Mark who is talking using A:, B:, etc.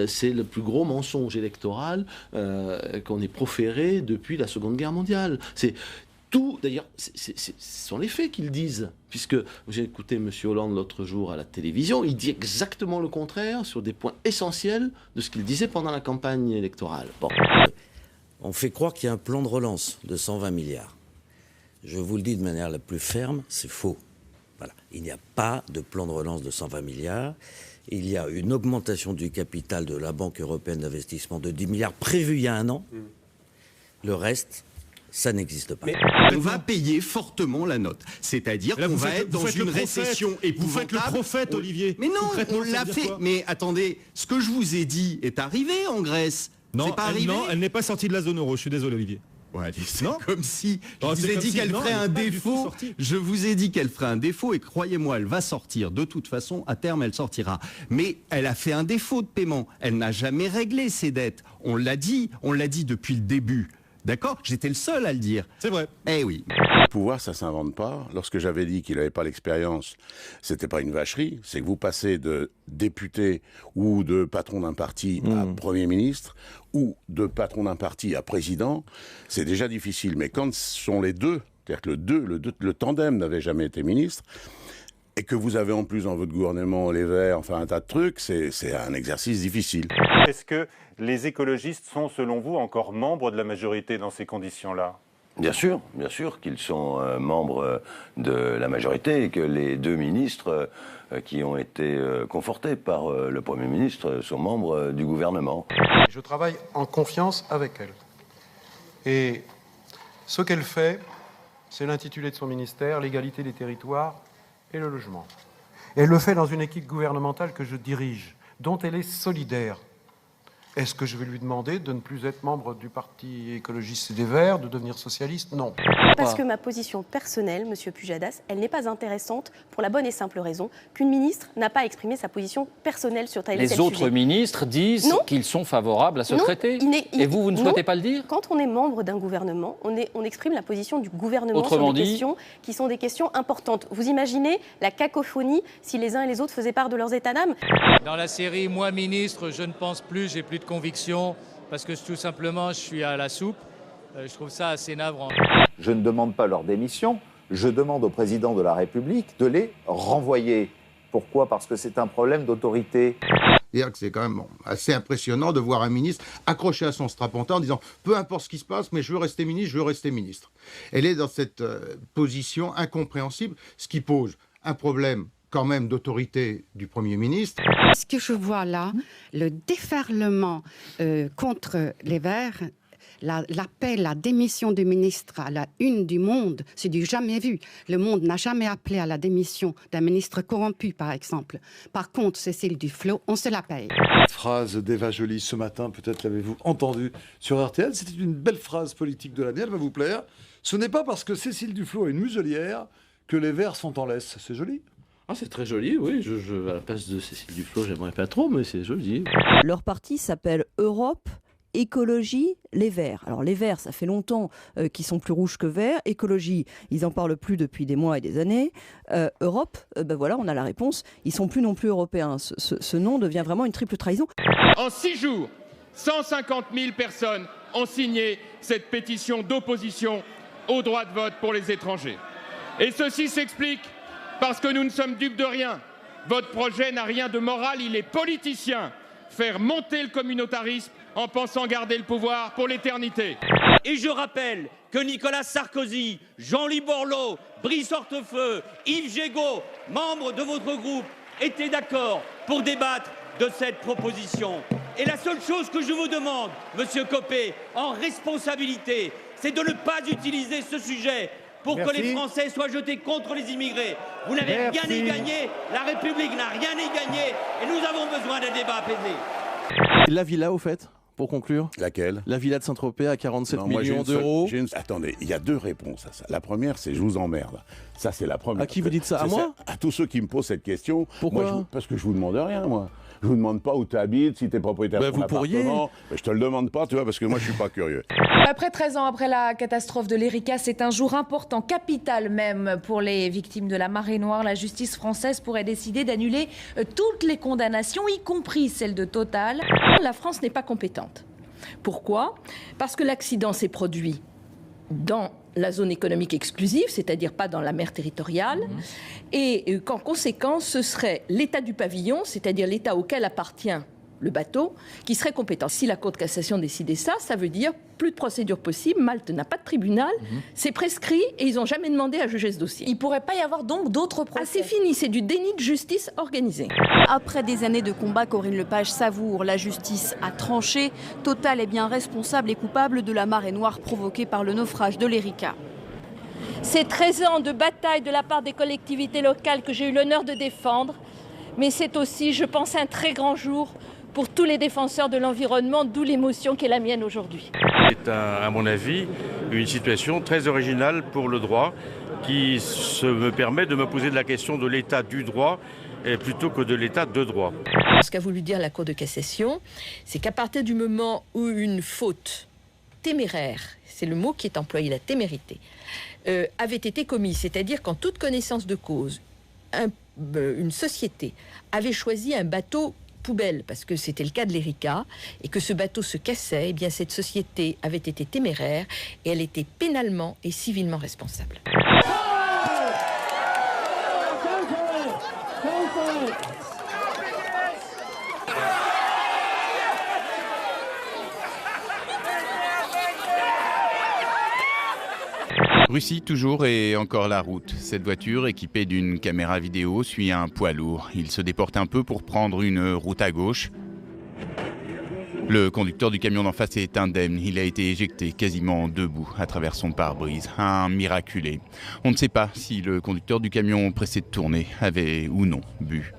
A: c'est le plus gros mensonge électoral qu'on ait proféré depuis la Seconde Guerre mondiale. C'est tout, d'ailleurs, ce sont les faits qu'ils disent, puisque j'ai écouté M. Hollande l'autre jour à la télévision, il dit exactement le contraire sur des points essentiels de ce qu'il disait pendant la campagne électorale. Bon.
B: On fait croire qu'il y a un plan de relance de 120 milliards. Je vous le dis de manière la plus ferme, c'est faux. Voilà. Il n'y a pas de plan de relance de 120 milliards. Il y a une augmentation du capital de la Banque européenne d'investissement de 10 milliards prévue il y a un an. Le reste, ça n'existe pas.
C: Mais on va payer fortement la note. C'est-à-dire qu'on va être dans une récession épouvantable.
D: Vous faites le prophète, Olivier.
C: Mais non, on l'a fait. Mais attendez, ce que je vous ai dit est arrivé en Grèce.
D: Non,
C: pas arrivé.
D: Non, elle n'est pas sortie de la zone euro. Je suis désolé, Olivier.
C: Ouais, c'est comme si je
D: Non,
C: vous ai dit qu'elle ferait un défaut.
D: Je
C: Je vous ai dit qu'elle ferait un défaut et croyez-moi, elle va sortir. De toute façon, à terme, elle sortira. Mais elle a fait un défaut de paiement. Elle n'a jamais réglé ses dettes. On l'a dit depuis le début. D'accord? J'étais le seul à le dire.
D: C'est vrai.
C: Eh oui.
E: Le pouvoir, ça s'invente pas. Lorsque j'avais dit qu'il n'avait pas l'expérience, c'était pas une vacherie. C'est que vous passez de député ou de patron d'un parti à Premier ministre ou de patron d'un parti à président. C'est déjà difficile. Mais quand ce sont les deux, c'est-à-dire que le tandem n'avait jamais été ministre, et que vous avez en plus dans votre gouvernement les Verts, enfin un tas de trucs, c'est un exercice difficile.
F: Est-ce que les écologistes sont, selon vous, encore membres de la majorité dans ces conditions-là ?
G: Bien sûr qu'ils sont membres de la majorité et que les deux ministres qui ont été confortés par le Premier ministre sont membres du gouvernement.
H: Je travaille en confiance avec elle. Et ce qu'elle fait, c'est l'intitulé de son ministère, l'égalité des territoires et le logement. Et elle le fait dans une équipe gouvernementale que je dirige, dont elle est solidaire. Est-ce que je vais lui demander de ne plus être membre du Parti écologiste et des Verts, de devenir socialiste? Non.
I: Parce que ma position personnelle, Monsieur Pujadas, elle n'est pas intéressante pour la bonne et simple raison qu'une ministre n'a pas exprimé sa position personnelle sur tel et tel sujet.
J: Les autres ministres disent qu'ils sont favorables à ce traité. Et vous ne souhaitez pas le dire?
I: Quand on est membre d'un gouvernement, on exprime la position du gouvernement
J: Autrement
I: sur des
J: dit,
I: questions qui sont des questions importantes. Vous imaginez la cacophonie si les uns et les autres faisaient part de leurs états d'âme?
K: Dans la série « Moi, ministre, je ne pense plus, j'ai plus de conviction » parce que tout simplement, je suis à la soupe. Je trouve ça assez navrant.
L: Je ne demande pas leur démission, je demande au président de la République de les renvoyer. Pourquoi? Parce que c'est un problème d'autorité.
M: C'est-à-dire que c'est quand même assez impressionnant de voir un ministre accroché à son strapontin en disant « peu importe ce qui se passe, mais je veux rester ministre, je veux rester ministre ». Elle est dans cette position incompréhensible, ce qui pose un problème quand même d'autorité du Premier ministre.
N: Ce que je vois là, le déferlement contre les Verts, l'appel à démission du ministre à la une du Monde, c'est du jamais vu. Le Monde n'a jamais appelé à la démission d'un ministre corrompu, par exemple. Par contre, Cécile Duflot, on se la paye.
O: Phrase d'Eva Joly ce matin, peut-être l'avez-vous entendue sur RTL. C'était une belle phrase politique de l'année, elle va vous plaire. Ce n'est pas parce que Cécile Duflot est une muselière que les Verts sont en laisse. C'est joli.
A: Ah, c'est très joli, oui. À la place de Cécile Duflot, j'aimerais pas trop, mais c'est joli.
P: Leur parti s'appelle Europe Écologie Les Verts. Alors les Verts, ça fait longtemps qu'ils sont plus rouges que verts. Écologie, ils en parlent plus depuis des mois et des années. Europe, ben voilà, on a la réponse. Ils sont plus non plus européens. Ce nom devient vraiment une triple trahison.
Q: En 6 jours, 150 000 personnes ont signé cette pétition d'opposition au droit de vote pour les étrangers. Et ceci s'explique parce que nous ne sommes dupes de rien. Votre projet n'a rien de moral, il est politicien. Faire monter le communautarisme en pensant garder le pouvoir pour l'éternité.
R: Et je rappelle que Nicolas Sarkozy, Jean-Louis Borloo, Brice Hortefeux, Yves Gégaud, membres de votre groupe, étaient d'accord pour débattre de cette proposition. Et la seule chose que je vous demande, Monsieur Copé, en responsabilité, c'est de ne pas utiliser ce sujet pour que les Français soient jetés contre les immigrés. Vous n'avez rien à y gagner, la République n'a rien à y gagner, et nous avons besoin d'un débat apaisé.
S: La villa, au fait, pour conclure.
E: Laquelle?
S: La villa de Saint-Tropez à 47 millions d'euros.
E: Attendez, il y a deux réponses à ça. La première, c'est je vous emmerde. Ça, c'est la première.
S: À qui vous dites ça? À moi?
E: À tous ceux qui me posent cette question.
S: Pourquoi?
E: Parce que je vous demande rien, moi. Je vous demande pas où tu habites, si tu es propriétaire de ton
S: vous pourriez.
E: appartement. Mais je te le demande pas, tu vois, parce que moi, je suis pas curieux.
T: Après 13 ans après la catastrophe de l'Erika, c'est un jour important, capital même pour les victimes de la marée noire. La justice française pourrait décider d'annuler toutes les condamnations, y compris celle de Total.
U: La France n'est pas compétente. Pourquoi ? Parce que l'accident s'est produit dans la zone économique exclusive, c'est-à-dire pas dans la mer territoriale, et qu'en conséquence, ce serait l'État du pavillon, c'est-à-dire l'État auquel appartient le bateau, qui serait compétent. Si la Cour de cassation décidait ça, ça veut dire plus de procédure possible, Malte n'a pas de tribunal, c'est prescrit et ils n'ont jamais demandé à juger ce dossier.
T: Il ne pourrait pas y avoir donc d'autres procès.
U: Ah, c'est fini, c'est du déni de justice organisé.
I: Après des années de combat, Corinne Lepage savoure. La justice a tranché. Total est bien responsable et coupable de la marée noire provoquée par le naufrage de l'Erika.
U: C'est 13 ans de bataille de la part des collectivités locales que j'ai eu l'honneur de défendre, mais c'est aussi, je pense, un très grand jour pour tous les défenseurs de l'environnement, d'où l'émotion qui est la mienne aujourd'hui.
V: C'est à mon avis une situation très originale pour le droit qui me permet de me poser la question de l'état du droit plutôt que de l'état de droit.
U: Ce qu'a voulu dire la Cour de cassation, c'est qu'à partir du moment où une faute téméraire, c'est le mot qui est employé, la témérité, avait été commise, c'est-à-dire qu'en toute connaissance de cause, une société avait choisi un bateau poubelle, parce que c'était le cas de l'Erika, et que ce bateau se cassait, eh bien cette société avait été téméraire et elle était pénalement et civilement responsable.
W: Russie toujours et encore la route. Cette voiture équipée d'une caméra vidéo suit un poids lourd. Il se déporte un peu pour prendre une route à gauche. Le conducteur du camion d'en face est indemne. Il a été éjecté quasiment debout à travers son pare-brise. Un miraculé. On ne sait pas si le conducteur du camion pressé de tourner avait ou non bu.